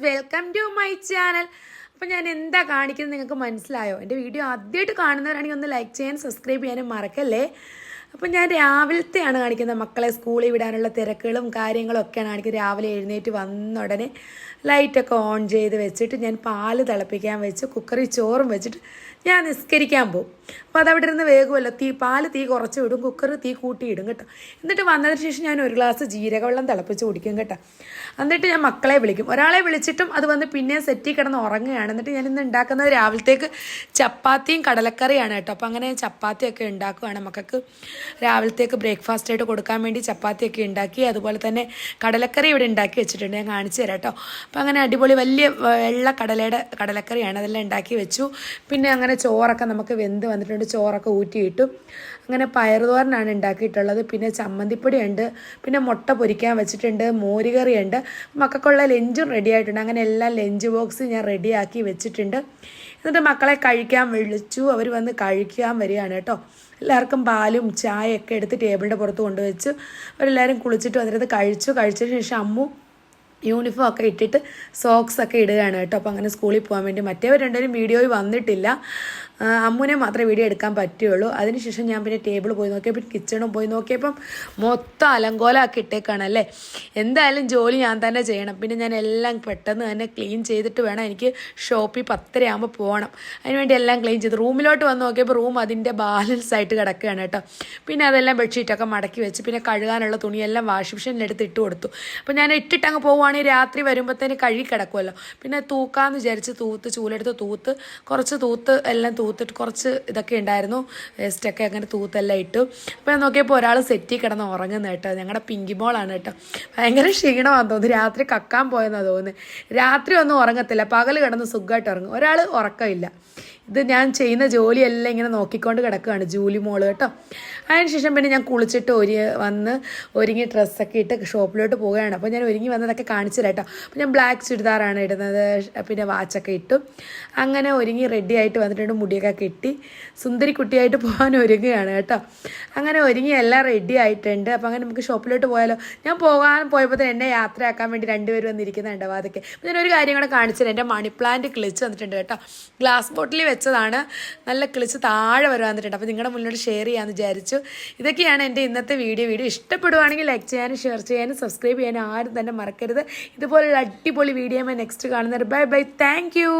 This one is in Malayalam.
Welcome to my channel. അപ്പോൾ ഞാൻ എന്താ കാണിക്കുന്നത് നിങ്ങൾക്ക് മനസ്സിലായോ? എൻ്റെ വീഡിയോ ആദ്യമായിട്ട് കാണുന്നവരാണെങ്കിൽ ഒന്ന് ലൈക്ക് ചെയ്യാനും സബ്സ്ക്രൈബ് ചെയ്യാനും മറക്കല്ലേ. അപ്പോൾ ഞാൻ രാവിലത്തെയാണ് കാണിക്കുന്നത്. മക്കളെ സ്കൂളിൽ വിടാനുള്ള തിരക്കുകളും കാര്യങ്ങളും ഒക്കെയാണ് കാണിക്കുന്നത്. രാവിലെ എഴുന്നേറ്റ് വന്ന ഉടനെ ലൈറ്റൊക്കെ ഓൺ ചെയ്ത് വെച്ചിട്ട് ഞാൻ പാല് തിളപ്പിക്കാൻ വെച്ച് കുക്കറിൽ ചോറും വെച്ചിട്ട് ഞാൻ നിസ്കരിക്കാൻ പോകും. അപ്പോൾ അതവിടെ ഇരുന്ന് വേഗമല്ലോ. പാല് തീ കുറച്ച് വിടും, കുക്കർ തീ കൂട്ടിയിടും കേട്ടോ. എന്നിട്ട് വന്നതിന് ശേഷം ഞാൻ ഒരു ഗ്ലാസ് ജീരകവെള്ളം തിളപ്പിച്ച് കുടിക്കും കേട്ടോ. എന്നിട്ട് ഞാൻ മക്കളെ വിളിക്കും. ഒരാളെ വിളിച്ചിട്ടും അത് വന്ന് പിന്നെയും സെറ്റിൽ കിടന്ന് ഉറങ്ങുകയാണ്. എന്നിട്ട് ഞാൻ ഇന്ന് ഉണ്ടാക്കുന്നത് രാവിലത്തേക്ക് ചപ്പാത്തിയും കടലക്കറിയാണ് കേട്ടോ. അപ്പോൾ അങ്ങനെ ചപ്പാത്തിയൊക്കെ ഉണ്ടാക്കുകയാണ് മക്കൾക്ക് രാവിലത്തേക്ക് ബ്രേക്ക്ഫാസ്റ്റ് ആയിട്ട് കൊടുക്കാൻ വേണ്ടി ചപ്പാത്തിയൊക്കെ ഉണ്ടാക്കി. അതുപോലെ തന്നെ കടലക്കറി ഇവിടെ ഉണ്ടാക്കി വെച്ചിട്ടുണ്ട്, ഞാൻ കാണിച്ചു തരാം കേട്ടോ. അപ്പോൾ അങ്ങനെ അടിപൊളി വലിയ വെള്ള കടലക്കറിയാണ്, അതെല്ലാം ഉണ്ടാക്കി വെച്ചു. പിന്നെ അങ്ങനെ ചോറൊക്കെ നമുക്ക് വെന്ത് വന്നിട്ടുണ്ട്, ചോറൊക്കെ ഊറ്റിയിട്ടു. അങ്ങനെ പയറുതോരനാണ് ഉണ്ടാക്കിയിട്ടുള്ളത്. പിന്നെ ചമ്മന്തിപ്പൊടിയുണ്ട്, പിന്നെ മുട്ട പൊരിക്കാൻ വെച്ചിട്ടുണ്ട്, മോരുകറിയുണ്ട്. മക്കൾക്കുള്ള ലഞ്ചും റെഡി ആയിട്ടുണ്ട്. അങ്ങനെ എല്ലാം ലഞ്ച് ബോക്സ് ഞാൻ റെഡിയാക്കി വെച്ചിട്ടുണ്ട്. എന്നിട്ട് മക്കളെ കഴിക്കാൻ വിളിച്ചു. അവർ വന്ന് കഴിക്കാൻ വരികയാണ് കേട്ടോ. എല്ലാവർക്കും പാലും ചായയൊക്കെ എടുത്ത് ടേബിളിൻ്റെ പുറത്ത് കൊണ്ടുവച്ചു. അവരെല്ലാവരും കുളിച്ചിട്ട് വന്നിട്ട് കഴിച്ചതിന് ശേഷം അമ്മു യൂണിഫോം ഒക്കെ ഇട്ടിട്ട് സോക്സ് ഒക്കെ ഇടുകയാണ് കേട്ടോ. അപ്പോൾ അങ്ങനെ സ്കൂളിൽ പോകാൻ വേണ്ടി. മറ്റേവർ രണ്ടുപേരും വീഡിയോയിൽ വന്നിട്ടില്ല, അമ്മുനെ മാത്രമേ വീഡിയോ എടുക്കാൻ പറ്റുള്ളൂ. അതിനുശേഷം ഞാൻ പിന്നെ ടേബിൾ പോയി നോക്കിയപ്പോൾ കിച്ചണും പോയി നോക്കിയപ്പം മൊത്തം അലങ്കോലമാക്കി ഇട്ടേക്കാണല്ലേ. എന്തായാലും ജോലി ഞാൻ തന്നെ ചെയ്യണം. പിന്നെ ഞാൻ എല്ലാം പെട്ടെന്ന് തന്നെ ക്ലീൻ ചെയ്തിട്ട് വേണം എനിക്ക് ഷോപ്പിൽ 10:30 ആകുമ്പോൾ പോകണം. അതിനുവേണ്ടി എല്ലാം ക്ലീൻ ചെയ്ത് റൂമിലോട്ട് വന്ന് നോക്കിയപ്പോൾ റൂം അതിൻ്റെ ബാലൻസ് ആയിട്ട് കിടക്കുകയാണ് കേട്ടോ. പിന്നെ അതെല്ലാം ബെഡ്ഷീറ്റൊക്കെ മടക്കി വെച്ച് പിന്നെ കഴുകാനുള്ള തുണിയെല്ലാം വാഷിംഗ് മെഷീനിലെടുത്ത് ഇട്ട് കൊടുത്തു. അപ്പോൾ ഞാൻ ഇട്ടിട്ടങ്ങ് പോവുകയാണെങ്കിൽ രാത്രി വരുമ്പോഴത്തേന് കഴുകി കിടക്കുമല്ലോ. പിന്നെ തൂക്കാമെന്ന് വിചാരിച്ച് ചൂലെടുത്ത് കുറച്ച് എല്ലാം തൂത്തിട്ട് കുറച്ച് ഇതൊക്കെ ഉണ്ടായിരുന്നു, വേസ്റ്റൊക്കെ അങ്ങനെ തൂത്തെല്ലാം ഇട്ടു. അപ്പോൾ ഞാൻ നോക്കിയപ്പോൾ ഒരാൾ സെറ്റിൽ കിടന്ന് ഉറങ്ങുന്ന കേട്ടോ. ഞങ്ങളുടെ പിങ്കി മോളാണ് കേട്ടോ. ഭയങ്കര ക്ഷീണമാണെന്ന് തോന്നുന്നു, രാത്രി കക്കാൻ പോയെന്നാണ് തോന്നുന്നത്. രാത്രി ഒന്നും ഉറങ്ങത്തില്ല, പകൽ കിടന്ന് സുഖമായിട്ട് ഉറങ്ങും. ഒരാൾ ഉറക്കമില്ല. ഇത് ഞാൻ ചെയ്യുന്ന ജോലിയെല്ലാം ഇങ്ങനെ നോക്കിക്കൊണ്ട് കിടക്കുകയാണ് ജൂലി മോള് കേട്ടോ. അതിനുശേഷം പിന്നെ ഞാൻ കുളിച്ചിട്ട് ഒരുങ്ങി ഡ്രസ്സൊക്കെ ഇട്ട് ഷോപ്പിലോട്ട് പോവുകയാണ്. അപ്പോൾ ഞാൻ ഒരുങ്ങി വന്നതൊക്കെ കാണിച്ചു തരാം കേട്ടോ. അപ്പോൾ ഞാൻ ബ്ലാക്ക് ചുരിദാറാണ് ഇടുന്നത്, പിന്നെ വാച്ചൊക്കെ ഇട്ടു. അങ്ങനെ ഒരുങ്ങി റെഡി ആയിട്ട് വന്നിട്ടുണ്ട്, മുടിയൊക്കെ കെട്ടി സുന്ദരി കുട്ടിയായിട്ട് പോകാൻ ഒരുങ്ങുകയാണ് കേട്ടോ. അങ്ങനെ ഒരുങ്ങി എല്ലാം റെഡി ആയിട്ടുണ്ട്. അപ്പോൾ അങ്ങനെ നമുക്ക് ഷോപ്പിലോട്ട് പോയാലോ. ഞാൻ പോയപ്പോൾ എന്നെ യാത്രയാക്കാൻ വേണ്ടി രണ്ടുപേരും വന്നിരിക്കുന്നുണ്ട് വാതൊക്കെ. അപ്പോൾ ഞാനൊരു കാര്യം കൂടെ കാണിച്ചു തരാം. എൻ്റെ മണി പ്ലാന്റ് കിളിച്ച് വന്നിട്ടുണ്ട് കേട്ടോ. ഗ്ലാസ് ബോട്ടിൽ വെച്ചതാണ്, നല്ല കിളിച്ച് താഴെ വരെ വന്നിട്ടുണ്ട്. അപ്പോൾ നിങ്ങളുടെ മുന്നിലോട്ട് ഷെയർ ചെയ്യാമെന്ന് വിചാരിച്ചു. ഇതൊക്കെയാണ് എൻ്റെ ഇന്നത്തെ വീഡിയോ ഇഷ്ടപ്പെടുവാണെങ്കിൽ ലൈക്ക് ചെയ്യാനും ഷെയർ ചെയ്യാനും സബ്സ്ക്രൈബ് ചെയ്യാനും ആരും തന്നെ മറക്കരുത്. ഇതുപോലുള്ള അടിപൊളി വീഡിയോ നെക്സ്റ്റ് കാണുന്നത്. Bye bye, thank you.